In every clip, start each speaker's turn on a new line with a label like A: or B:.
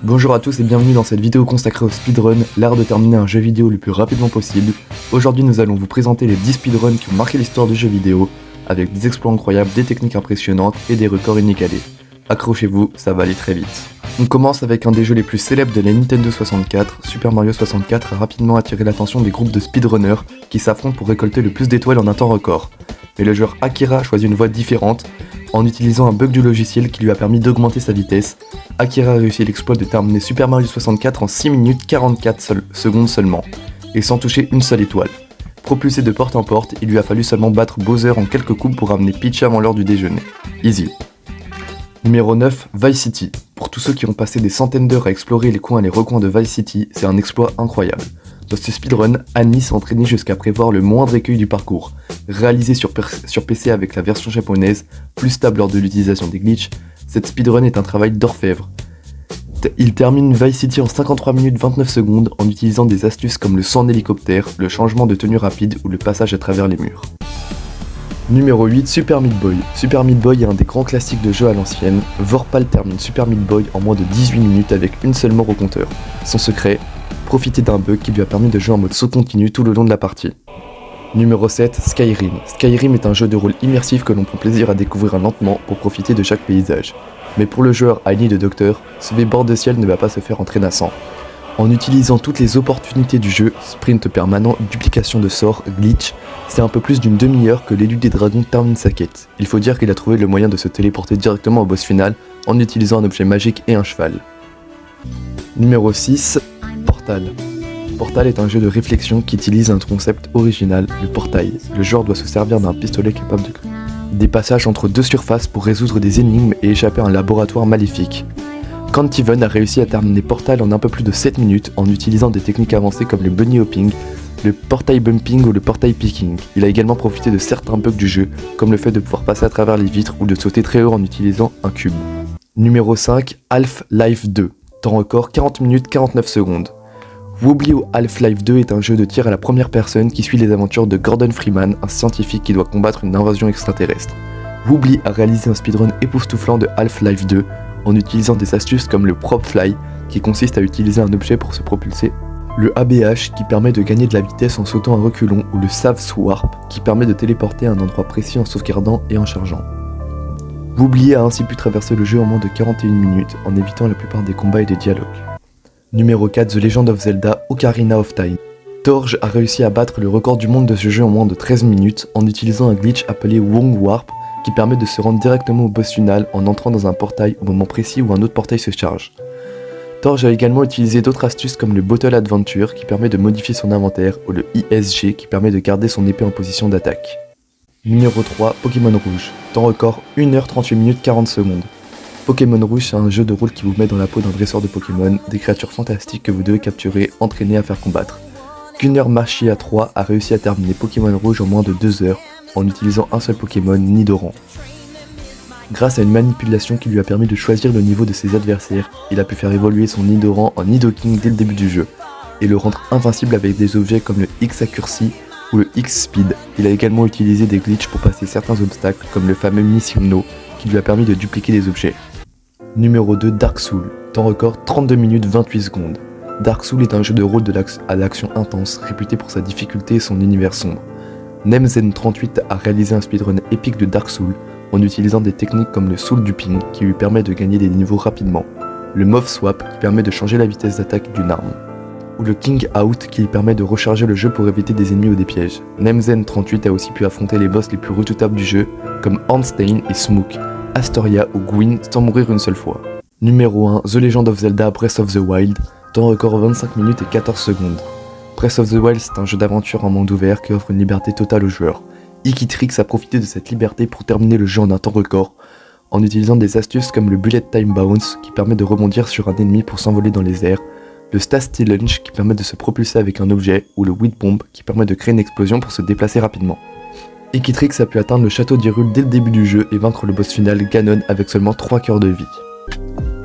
A: Bonjour à tous et bienvenue dans cette vidéo consacrée au speedrun, l'art de terminer un jeu vidéo le plus rapidement possible. Aujourd'hui nous allons vous présenter les 10 speedruns qui ont marqué l'histoire du jeu vidéo, avec des exploits incroyables, des techniques impressionnantes et des records inégalés. Accrochez-vous, ça va aller très vite. On commence avec un des jeux les plus célèbres de la Nintendo 64, Super Mario 64 a rapidement attiré l'attention des groupes de speedrunners qui s'affrontent pour récolter le plus d'étoiles en un temps record. Mais le joueur Akira choisit une voie différente. En utilisant un bug du logiciel qui lui a permis d'augmenter sa vitesse, Akira a réussi l'exploit de terminer Super Mario 64 en 6 minutes 44 secondes seulement, et sans toucher une seule étoile. Propulsé de porte en porte, il lui a fallu seulement battre Bowser en quelques coups pour ramener Peach avant l'heure du déjeuner. Easy. Numéro 9, Vice City. Pour tous ceux qui ont passé des centaines d'heures à explorer les coins et les recoins de Vice City, c'est un exploit incroyable. Dans ce speedrun, Annie s'est entraînée jusqu'à prévoir le moindre écueil du parcours. Réalisé sur PC avec la version japonaise, plus stable lors de l'utilisation des glitches, cette speedrun est un travail d'orfèvre. Il termine Vice City en 53 minutes 29 secondes en utilisant des astuces comme le saut en hélicoptère, le changement de tenue rapide ou le passage à travers les murs. Numéro 8, Super Meat Boy. Super Meat Boy est un des grands classiques de jeu à l'ancienne. Vorpal termine Super Meat Boy en moins de 18 minutes avec une seule mort au compteur. Son secret, profiter d'un bug qui lui a permis de jouer en mode saut continu tout le long de la partie. Numéro 7, Skyrim. Skyrim est un jeu de rôle immersif que l'on prend plaisir à découvrir lentement pour profiter de chaque paysage. Mais pour le joueur Heini le Docteur, sauver bord de ciel ne va pas se faire en traînassant. En utilisant toutes les opportunités du jeu, sprint permanent, duplication de sorts, glitch, c'est un peu plus d'une demi-heure que l'élu des dragons termine sa quête. Il faut dire qu'il a trouvé le moyen de se téléporter directement au boss final en utilisant un objet magique et un cheval. Numéro 6, Portal. Portal est un jeu de réflexion qui utilise un concept original, le portail. Le joueur doit se servir d'un pistolet capable de des passages entre deux surfaces pour résoudre des énigmes et échapper à un laboratoire maléfique. Cantiven a réussi à terminer Portal en un peu plus de 7 minutes en utilisant des techniques avancées comme le bunny hopping, le portail bumping ou le portail picking. Il a également profité de certains bugs du jeu, comme le fait de pouvoir passer à travers les vitres ou de sauter très haut en utilisant un cube. Numéro 5, Half-Life 2. Temps record 40 minutes 49 secondes. Wobbly ou Half-Life 2 est un jeu de tir à la première personne qui suit les aventures de Gordon Freeman, un scientifique qui doit combattre une invasion extraterrestre. Wobbly a réalisé un speedrun époustouflant de Half-Life 2 en utilisant des astuces comme le prop fly qui consiste à utiliser un objet pour se propulser, le ABH qui permet de gagner de la vitesse en sautant à reculons ou le Sav Warp qui permet de téléporter à un endroit précis en sauvegardant et en chargeant. Wobbly a ainsi pu traverser le jeu en moins de 41 minutes en évitant la plupart des combats et des dialogues. Numéro 4, The Legend of Zelda Ocarina of Time. Torge a réussi à battre le record du monde de ce jeu en moins de 13 minutes en utilisant un glitch appelé Wong Warp qui permet de se rendre directement au boss final en entrant dans un portail au moment précis où un autre portail se charge. Torge a également utilisé d'autres astuces comme le Bottle Adventure qui permet de modifier son inventaire ou le ISG qui permet de garder son épée en position d'attaque. Numéro 3, Pokémon Rouge. Temps record 1h38 minutes 40 secondes. Pokémon Rouge, c'est un jeu de rôle qui vous met dans la peau d'un dresseur de Pokémon, des créatures fantastiques que vous devez capturer, entraîner à faire combattre. Gunner Machia 3 a réussi à terminer Pokémon Rouge en moins de 2 heures en utilisant un seul Pokémon, Nidoran. Grâce à une manipulation qui lui a permis de choisir le niveau de ses adversaires, il a pu faire évoluer son Nidoran en Nidoking dès le début du jeu, et le rendre invincible avec des objets comme le X-Accuracy ou le X-Speed. Il a également utilisé des glitches pour passer certains obstacles comme le fameux Mission No, qui lui a permis de dupliquer des objets. Numéro 2, Dark Souls. Temps record 32 minutes 28 secondes. Dark Souls est un jeu de rôle à l'action intense, réputé pour sa difficulté et son univers sombre. Nemzen38 a réalisé un speedrun épique de Dark Souls en utilisant des techniques comme le Soul Duping qui lui permet de gagner des niveaux rapidement, le Move Swap qui permet de changer la vitesse d'attaque d'une arme, ou le King Out qui lui permet de recharger le jeu pour éviter des ennemis ou des pièges. Nemzen38 a aussi pu affronter les boss les plus redoutables du jeu comme Ornstein et Smook, Astoria ou Gwyn sans mourir une seule fois. Numéro 1, The Legend of Zelda Breath of the Wild. Temps record 25 minutes et 14 secondes. Breath of the Wild c'est un jeu d'aventure en monde ouvert qui offre une liberté totale aux joueurs. Ikitrix a profité de cette liberté pour terminer le jeu en un temps record, en utilisant des astuces comme le Bullet Time Bounce qui permet de rebondir sur un ennemi pour s'envoler dans les airs, le Stasty Lunge qui permet de se propulser avec un objet, ou le Whip Bomb qui permet de créer une explosion pour se déplacer rapidement. Ikitrix a pu atteindre le château d'Hyrule dès le début du jeu et vaincre le boss final Ganon avec seulement 3 cœurs de vie.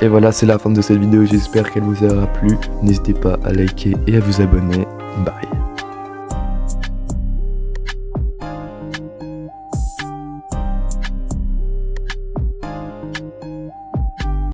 A: Et voilà, c'est la fin de cette vidéo, j'espère qu'elle vous aura plu. N'hésitez pas à liker et à vous abonner. Bye.